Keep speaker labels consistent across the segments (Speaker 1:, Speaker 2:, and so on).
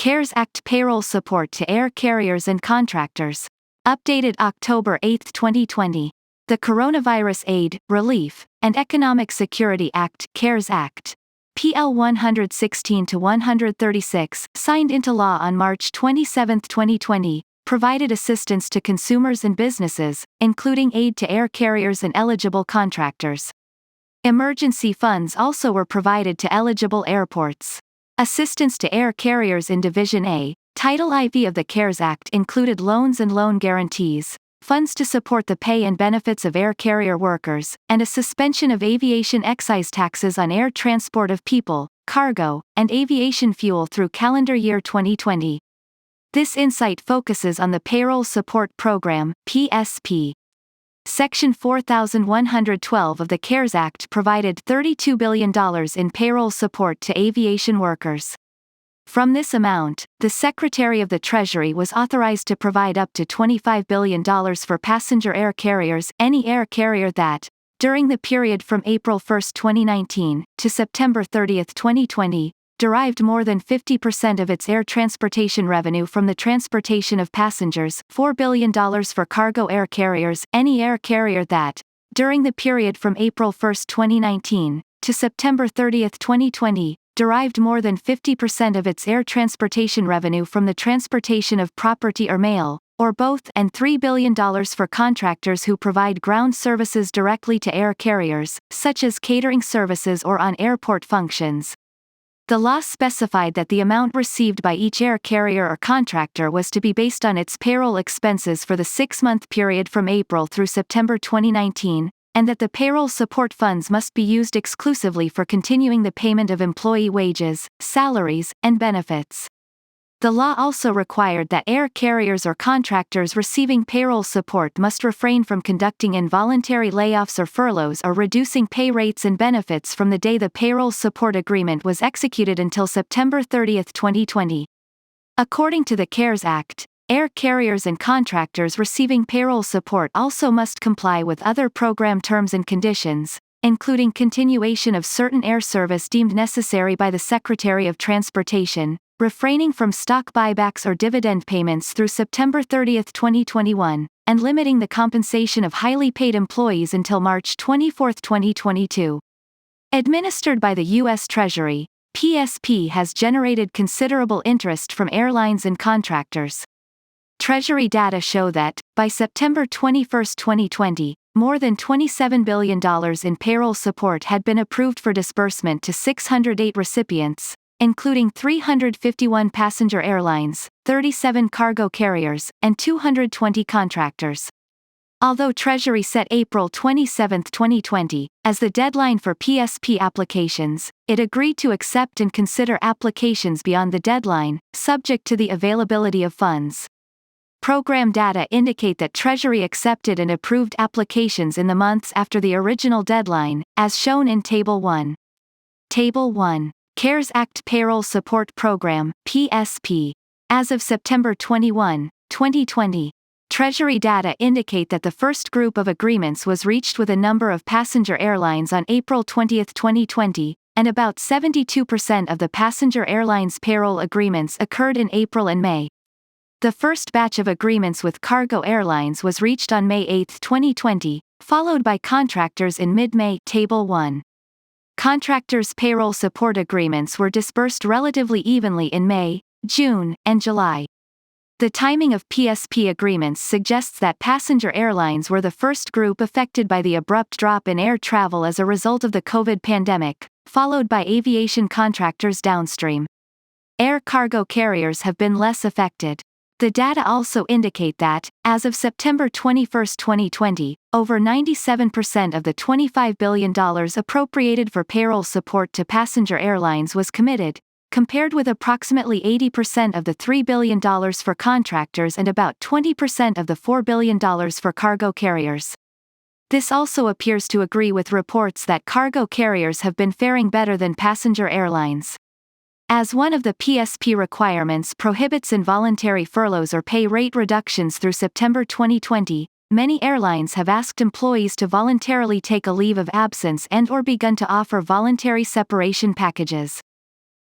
Speaker 1: CARES Act payroll support to air carriers and contractors. Updated October 8, 2020. The Coronavirus Aid, Relief, and Economic Security Act, CARES Act. PL 116-136, signed into law on March 27, 2020, provided assistance to consumers and businesses, including aid to air carriers and eligible contractors. Emergency funds also were provided to eligible airports. Assistance to air carriers in Division A, Title IV of the CARES Act included loans and loan guarantees, funds to support the pay and benefits of air carrier workers, and a suspension of aviation excise taxes on air transport of people, cargo, and aviation fuel through calendar year 2020. This insight focuses on the Payroll Support Program, PSP. Section 4112 of the CARES Act provided $32 billion in payroll support to aviation workers. From this amount, the Secretary of the Treasury was authorized to provide up to $25 billion for passenger air carriers, any air carrier that, during the period from April 1, 2019, to September 30, 2020, derived more than 50% of its air transportation revenue from the transportation of passengers, $4 billion for cargo air carriers, any air carrier that, during the period from April 1, 2019, to September 30, 2020, derived more than 50% of its air transportation revenue from the transportation of property or mail, or both, and $3 billion for contractors who provide ground services directly to air carriers, such as catering services or on airport functions. The law specified that the amount received by each air carrier or contractor was to be based on its payroll expenses for the 6-month period from April through September 2019, and that the payroll support funds must be used exclusively for continuing the payment of employee wages, salaries, and benefits. The law also required that air carriers or contractors receiving payroll support must refrain from conducting involuntary layoffs or furloughs or reducing pay rates and benefits from the day the payroll support agreement was executed until September 30, 2020. According to the CARES Act, air carriers and contractors receiving payroll support also must comply with other program terms and conditions, including continuation of certain air service deemed necessary by the Secretary of Transportation, refraining from stock buybacks or dividend payments through September 30, 2021, and limiting the compensation of highly paid employees until March 24, 2022. Administered by the U.S. Treasury, PSP has generated considerable interest from airlines and contractors. Treasury data show that, by September 21, 2020, more than $27 billion in payroll support had been approved for disbursement to 608 recipients, including 351 passenger airlines, 37 cargo carriers, and 220 contractors. Although Treasury set April 27, 2020, as the deadline for PSP applications, it agreed to accept and consider applications beyond the deadline, subject to the availability of funds. Program data indicate that Treasury accepted and approved applications in the months after the original deadline, as shown in Table 1. Table 1. CARES Act Payroll Support Program, PSP. As of September 21, 2020, Treasury data indicate that the first group of agreements was reached with a number of passenger airlines on April 20, 2020, and about 72% of the passenger airlines' payroll agreements occurred in April and May. The first batch of agreements with cargo airlines was reached on May 8, 2020, followed by contractors in mid-May. Table 1. Contractors' payroll support agreements were disbursed relatively evenly in May, June, and July. The timing of PSP agreements suggests that passenger airlines were the first group affected by the abrupt drop in air travel as a result of the COVID pandemic, followed by aviation contractors downstream. Air cargo carriers have been less affected. The data also indicate that, as of September 21, 2020, over 97% of the $25 billion appropriated for payroll support to passenger airlines was committed, compared with approximately 80% of the $3 billion for contractors and about 20% of the $4 billion for cargo carriers. This also appears to agree with reports that cargo carriers have been faring better than passenger airlines. As one of the PSP requirements prohibits involuntary furloughs or pay rate reductions through September 2020, many airlines have asked employees to voluntarily take a leave of absence and/or begun to offer voluntary separation packages.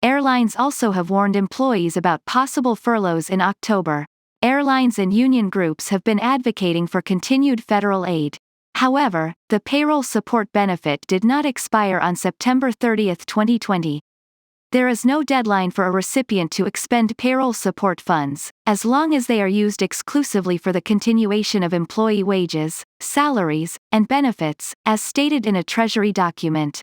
Speaker 1: Airlines also have warned employees about possible furloughs in October. Airlines and union groups have been advocating for continued federal aid. However, the payroll support benefit did not expire on September 30, 2020. There is no deadline for a recipient to expend payroll support funds, as long as they are used exclusively for the continuation of employee wages, salaries, and benefits, as stated in a Treasury document.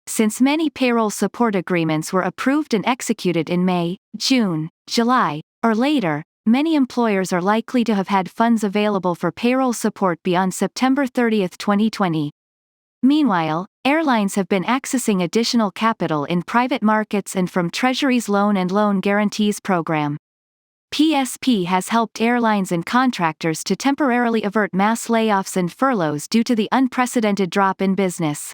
Speaker 1: Since many payroll support agreements were approved and executed in May, June, July, or later, many employers are likely to have had funds available for payroll support beyond September 30, 2020. Meanwhile, airlines have been accessing additional capital in private markets and from Treasury's Loan and Loan Guarantees program. PSP has helped airlines and contractors to temporarily avert mass layoffs and furloughs due to the unprecedented drop in business.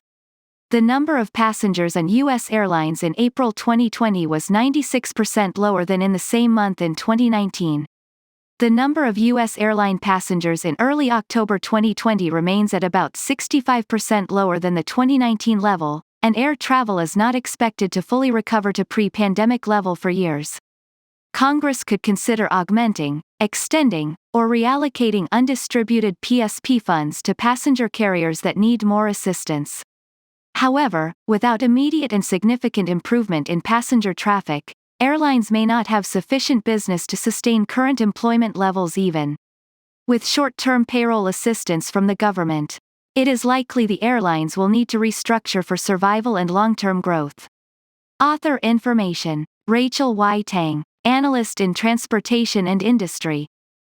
Speaker 1: The number of passengers on U.S. airlines in April 2020 was 96% lower than in the same month in 2019. The number of U.S. airline passengers in early October 2020 remains at about 65% lower than the 2019 level, and air travel is not expected to fully recover to pre-pandemic level for years. Congress could consider augmenting, extending, or reallocating undistributed PSP funds to passenger carriers that need more assistance. However, without immediate and significant improvement in passenger traffic, airlines may not have sufficient business to sustain current employment levels even with short-term payroll assistance from the government. It is likely the airlines will need to restructure for survival and long-term growth. Author information: Rachel Y. Tang, analyst in transportation and industry.